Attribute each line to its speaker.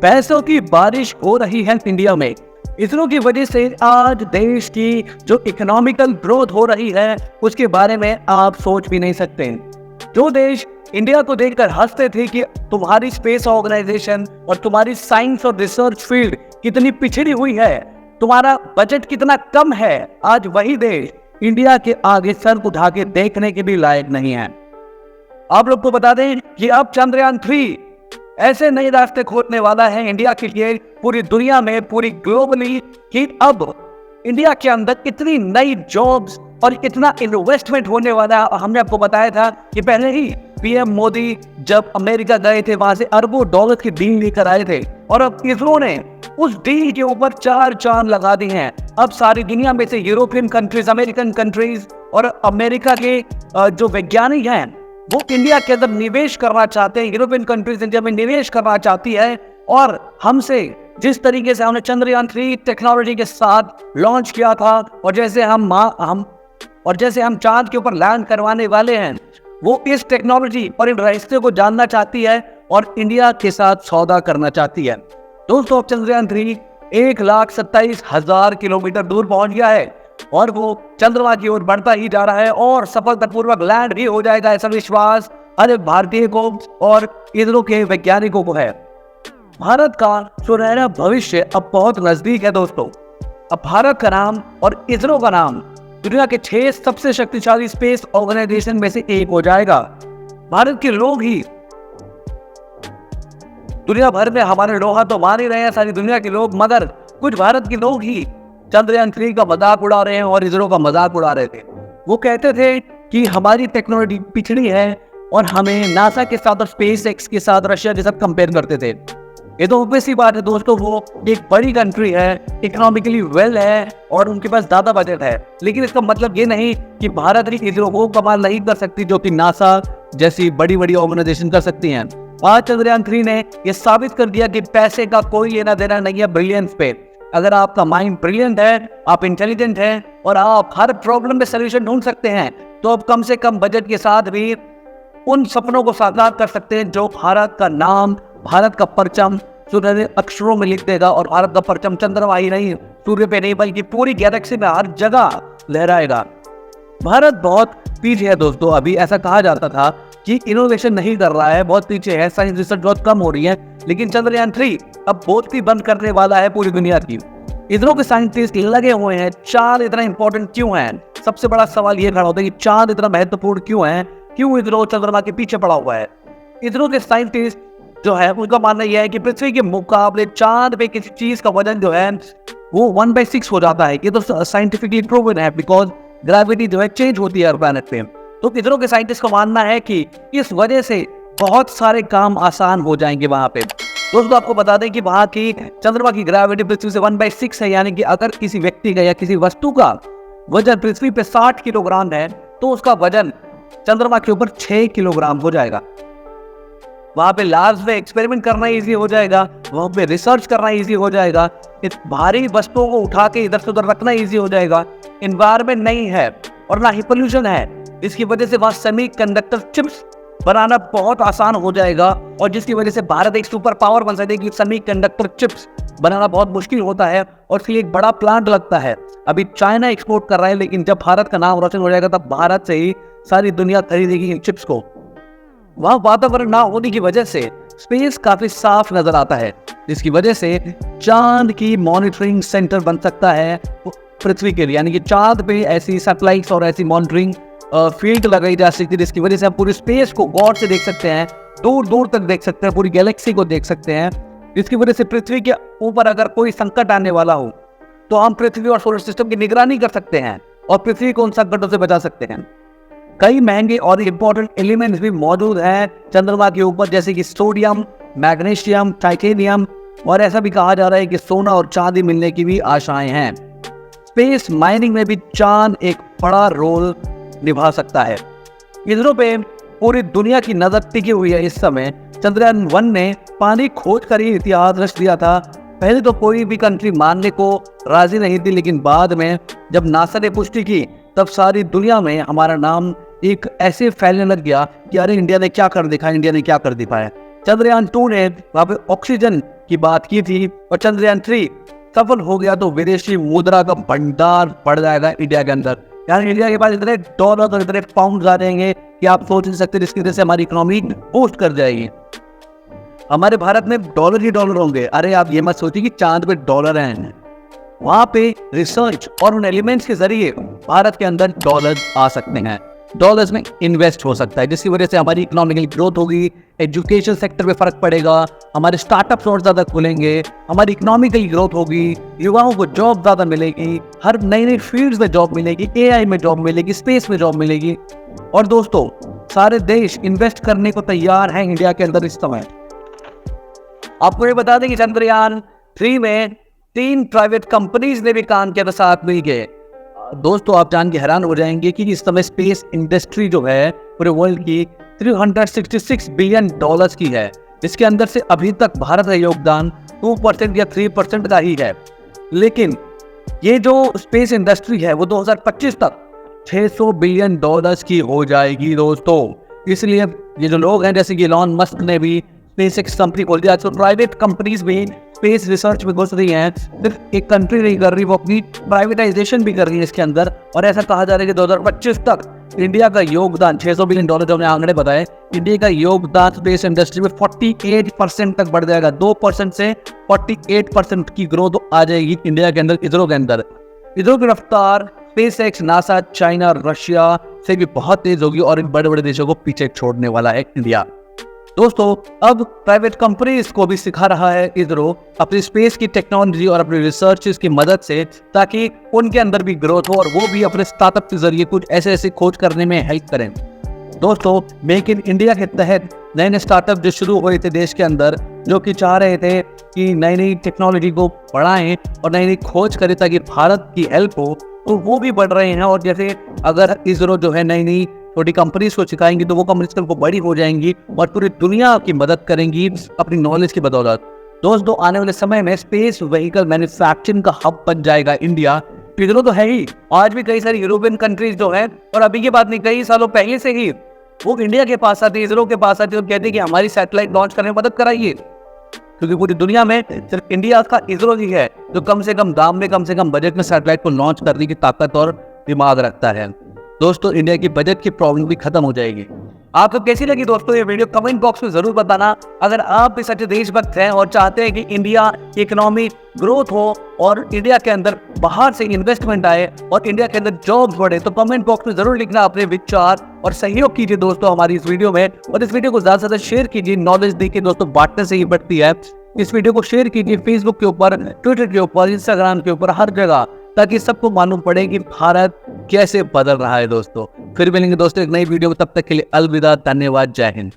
Speaker 1: पैसों की बारिश हो रही है इंडिया में। इसरो की वजह से आज देश की जो इकोनॉमिकल ग्रोथ हो रही है उसके बारे में आप सोच भी नहीं सकते। जो देश इंडिया को देखकर हंसते थे कि तुम्हारी स्पेस ऑर्गेनाइजेशन और तुम्हारी साइंस और रिसर्च फील्ड कितनी पिछड़ी हुई है, तुम्हारा बजट कितना कम है, आज वही देश इंडिया के आगे सर उठा के देखने के भी लायक नहीं है। आप लोग को बता दें कि अब चंद्रयान 3 ऐसे नए रास्ते खोलने वाला है इंडिया के लिए, पूरी दुनिया में, पूरी ग्लोबली, कि अब इंडिया के अंदर इतनी नई जॉब्स और इतना इन्वेस्टमेंट होने वाला है। हमने आपको बताया था कि पहले ही पीएम मोदी जब अमेरिका गए थे वहां से अरबों डॉलर की डील लेकर आए थे और अब इसरो ने उस डील के ऊपर 4 चांद लगा दी हैं। अब सारी दुनिया में से यूरोपियन कंट्रीज, अमेरिकन कंट्रीज और अमेरिका के जो वैज्ञानिक हैं वो इंडिया के अंदर निवेश करना चाहते हैं। यूरोपियन कंट्रीज इंडिया में निवेश करना चाहती है और हमसे जिस तरीके से हमने चंद्रयान 3 टेक्नोलॉजी के साथ लॉन्च किया था और जैसे हम चांद के ऊपर लैंड करवाने वाले हैं, वो इस टेक्नोलॉजी और इन रास्ते को जानना चाहती है और इंडिया के साथ सौदा करना चाहती है। दोस्तों, चंद्रयान 3 1,27,000 किलोमीटर दूर पहुंच गया है और वो चंद्रमा की ओर बढ़ता ही जा रहा है और सफलतापूर्वक लैंड भी हो जाएगा, ऐसा विश्वास हर भारतीय को और इसरो के वैज्ञानिकों को है। भारत का सुनहरा भविष्य अब बहुत नजदीक है दोस्तों। अब भारत का नाम और इसरो का नाम दुनिया के 6 सबसे शक्तिशाली स्पेस ऑर्गेनाइजेशन में से एक हो जाएगा। भारत के लोग ही दुनिया भर में हमारे लोहा तो मान ही रहे हैं सारी दुनिया के लोग, मगर कुछ भारत के लोग ही चंद्रयान 3 का मजाक उड़ा रहे हैं और इसरो का मजाक उड़ा रहे थे। वो कहते थे कि हमारी टेक्नोलॉजी पिछड़ी है और हमें नासा के साथ और स्पेस एक्स के साथ, रशिया के साथ कंपेयर करते थे। ये तो ऑब्वियस सी बात है दोस्तों, वो एक बड़ी कंट्री है, इकोनॉमिकली वेल है और उनके पास ज्यादा बजट है, लेकिन इसका मतलब ये नहीं कि भारत ही इसरो को कमाल नहीं कर सकती जो कि नासा जैसी बड़ी बड़ी ऑर्गेनाइजेशन कर सकती हैं। आज चंद्रयान 3 ने यह साबित कर दिया कि पैसे का कोई लेना देना नहीं है ब्रिलियंस पे। अगर आपका माइंड ब्रिलियंट है, आप इंटेलिजेंट हैं और आप हर प्रॉब्लम में सोल्यूशन ढूंढ सकते हैं, तो आप कम से कम बजट के साथ भी उन सपनों को साकार कर सकते हैं जो भारत का नाम, भारत का परचम सुनहरे अक्षरों में लिख देगा और भारत का परचम चंद्रमा ही नहीं, सूर्य पे नहीं, बल्कि पूरी गैलेक्सी में हर जगह लहराएगा। भारत बहुत पीछे है दोस्तों। अभी ऐसा कहा जाता था कि इनोवेशन नहीं कर रहा है, बहुत पीछे है, साइंस रिसर्च बहुत कम हो रही है, लेकिन चंद्रयान 3 अब बोलती बंद करने वाला है पूरी दुनिया की। इसरो के साइंटिस्ट लगे हुए हैं। चांद इतना इंपॉर्टेंट क्यों है? सबसे बड़ा सवाल ये खड़ा होता है कि चांद इतना महत्वपूर्ण क्यों है, क्यों इसरो चंद्रमा के पीछे पड़ा हुआ है। इसरो के साइंटिस्ट जो है उनका मानना यह है कि पृथ्वी के मुकाबले चांद पे किसी चीज का वजन जो है वो 1/6 हो जाता है। ये तो साइंटिफिकली प्रूवन है, बिकॉज ग्रेविटी जो है चेंज होती है हर प्लैनेट पे। तो इसरो के साइंटिस्ट का मानना है कि इस वजह से बहुत सारे काम आसान हो जाएंगे वहां पे। दोस्तों, आपको बता दें कि वहां की चंद्रमा की ग्रेविटी पृथ्वी से 1/6 है, यानी कि अगर किसी व्यक्ति का या किसी वस्तु का वजन पृथ्वी पे 60 किलोग्राम है तो उसका वजन चंद्रमा के ऊपर 6 किलोग्राम हो जाएगा। वहां पे लैब्स में एक्सपेरिमेंट करना इजी हो जाएगा, वहां पे रिसर्च करना इजी हो जाएगा, इस भारी वस्तुओं को उठा के इधर से उधर रखना इजी हो जाएगा। एनवायरमेंट नहीं है और ना ही पोल्यूशन है, इसकी वजह से वहां सेमीकंडक्टर चिप्स बनाना बहुत आसान हो जाएगा और जिसकी वजह से भारत एक सुपर पावर बन सकता है। कि सेमीकंडक्टर चिप्स बनाना बहुत मुश्किल होता है और इसलिए एक बड़ा प्लांट लगता है। अभी चाइना एक्सपोर्ट कर रहा है, लेकिन जब भारत का नाम रोशन हो जाएगा तब भारत से ही सारी दुनिया खरीदेगी इन चिप्स को। वहां वातावरण ना होने की वजह से स्पेस काफी साफ नजर आता है, जिसकी वजह से चांद की मॉनिटरिंग सेंटर बन सकता है पृथ्वी के लिए, यानी कि चांद पे ऐसी सैटेलाइट्स और ऐसी मॉनिटरिंग फील्ड लगाई जा सकती है, जिसकी वजह से हम पूरी स्पेस को गौर से देख सकते हैं, दूर दूर तक देख सकते हैं, पूरी गैलेक्सी को देख सकते हैं। जिसकी वजह से पृथ्वी के ऊपर अगर कोई संकट आने वाला हो तो हम पृथ्वी और सोलर सिस्टम की निगरानी कर सकते हैं और पृथ्वी को उन संकटों से बचा सकते हैं। कई महंगे और इंपॉर्टेंट एलिमेंट्स भी मौजूद हैं चंद्रमा के ऊपर, जैसे कि सोडियम, मैग्नीशियम, टाइटेनियम, और ऐसा भी कहा जा रहा है कि सोना और चांदी मिलने की भी आशाएं हैं। स्पेस माइनिंग में भी चांद एक बड़ा रोल निभा सकता है। इसरो पे पूरी दुनिया की नजर टिकी हुई है इस समय। चंद्रयान 1 ने पानी खोज कर ही इतिहास रच दिया था। पहले तो कोई भी कंट्री मानने को राजी नहीं थी, लेकिन बाद में जब नासा ने पुष्टि की तब सारी दुनिया में हमारा नाम एक ऐसे फैलने लग गया कि अरे इंडिया ने क्या कर दिखाया, इंडिया ने क्या कर दिखाया। चंद्रयान 2 ने वहाँ पे ऑक्सीजन की बात की थी और चंद्रयान 3 सफल हो गया तो विदेशी मुद्रा का भंडार बढ़ जाएगा इंडिया के अंदर। यार इंडिया के पास इतने डॉलर और इतने पाउंड आ जाएंगे कि आप सोच नहीं सकते, जिसकी वजह से हमारी इकोनॉमी बूस्ट कर जाएगी। हमारे भारत में डॉलर ही डॉलर होंगे। अरे आप ये मत सोचिए कि चांद पे डॉलर हैं, वहां पे रिसर्च और उन एलिमेंट्स के जरिए भारत के अंदर डॉलर आ सकते हैं, डॉलर्स में इन्वेस्ट हो सकता है, जिसकी वजह से हमारी इकोनॉमिकल ग्रोथ होगी, एजुकेशन सेक्टर पे फर्क पड़ेगा, हमारे स्टार्टअप्स और ज्यादा खुलेंगे, हमारी इकोनॉमिकल ग्रोथ होगी, युवाओं को जॉब ज्यादा मिलेगी, हर नई नई फील्ड्स में जॉब मिलेगी, एआई में जॉब मिलेगी, स्पेस में जॉब मिलेगी। और दोस्तों सारे देश इन्वेस्ट करने को तैयार हैं इंडिया के अंदर इस समय। आपको ये बता दें कि चंद्रयान 3 में 3 प्राइवेट कंपनीज ने भी काम किया था, साथ मिल गए। दोस्तों आप जान के हैरान हो जाएंगे कि इस समय स्पेस इंडस्ट्री जो है पूरे वर्ल्ड की 366 बिलियन डॉलर्स की है। इसके अंदर से अभी तक भारत का योगदान 2% या 3% का ही है। लेकिन ये जो स्पेस इंडस्ट्री है वो 2025 तक 600 बिलियन डॉलर्स की हो जाएगी दोस्तों। इसलिए ये जो लोग हैं, जैसे कि एलन मस्क ने भी स्पेसएक्स कंपनी खोल दिया, तो प्राइवेट कंपनीज भी स्पेस रिसर्च में घुस रही हैं। सिर्फ एक कंट्री नहीं कर रही, वो अपनी प्राइवेटाइजेशन भी कर रही है इसके अंदर। और ऐसा कहा जा रहा है कि 2025 तक इंडिया का योगदान 600 बिलियन डॉलर जो हमने आंकड़े बताए, इंडिया का योगदान स्पेस इंडस्ट्री में 48% तक बढ़ जाएगा। 2% से 48% की ग्रोथ आ जाएगी इंडिया के अंदर, इसरो के अंदर। इसरो की रफ्तार स्पेसएक्स, नासा, चाइना, रशिया से भी बहुत तेज होगी और इन बड़े बड़े देशों को पीछे छोड़ने वाला है इंडिया। दोस्तों अब प्राइवेट कंपनीज को भी सिखा रहा है इसरो अपनी स्पेस की टेक्नोलॉजी और अपनी रिसर्च की मदद से, ताकि उनके अंदर भी ग्रोथ हो और वो भी अपने स्टार्टअप के जरिए कुछ ऐसे खोज करने में हेल्प करें। दोस्तों मेक इन इंडिया के तहत नए नए स्टार्टअप जो शुरू हुए थे देश के अंदर, जो कि चाह रहे थे कि नई नई टेक्नोलॉजी को बढ़ाएं और नई नई खोज करें ताकि भारत की हेल्प हो, तो वो भी बढ़ रहे हैं। और जैसे अगर इसरो जो है नई नई छोटी कंपनीज को सिखाएंगी तो वो कंपनीज कल को बड़ी हो जाएंगी और पूरी दुनिया की मदद करेंगी अपनी नॉलेज की बदौलत। दोस्तों आने वाले समय में स्पेस व्हीकल मैन्युफैक्चरिंग का हब बन जाएगा इंडिया। इसरो तो है ही, आज भी कई सारी यूरोपियन कंट्रीज जो है, और अभी की बात नहीं, कई सालों पहले से ही वो इंडिया के पास आती है, इसरो के पास आती है और कहते हैं कि हमारी सैटेलाइट लॉन्च करने में मदद कराइए। क्योंकि पूरी दुनिया में सिर्फ इंडिया का इसरो ही है जो कम से कम दाम में, कम से कम बजट में सैटेलाइट को लॉन्च करने की ताकत और दिमाग रखता है। दोस्तों इंडिया की बजट की प्रॉब्लम भी खत्म हो जाएगी। आपको कैसी लगी दोस्तों ये वीडियो, कमेंट बॉक्स में जरूर बताना। अगर आप भी सच्चे देशभक्त हैं और चाहते हैं कि इंडिया की इकोनॉमी ग्रोथ हो और इंडिया के अंदर बाहर से इन्वेस्टमेंट आए और इंडिया के अंदर जॉब्स बढ़े, तो कमेंट बॉक्स में जरूर लिखना अपने विचार और सहयोग कीजिए दोस्तों हमारी इस वीडियो में। और इस वीडियो को ज्यादा से ज्यादा शेयर कीजिए, नॉलेज देखिए दोस्तों, बांटने से ही बढ़ती है। इस वीडियो को शेयर कीजिए फेसबुक के ऊपर, ट्विटर के ऊपर, इंस्टाग्राम के ऊपर, हर जगह, ताकि सबको मालूम पड़े कि भारत कैसे बदल रहा है। दोस्तों फिर मिलेंगे दोस्तों एक नई वीडियो में, तब तक के लिए अलविदा, धन्यवाद, जय हिंद।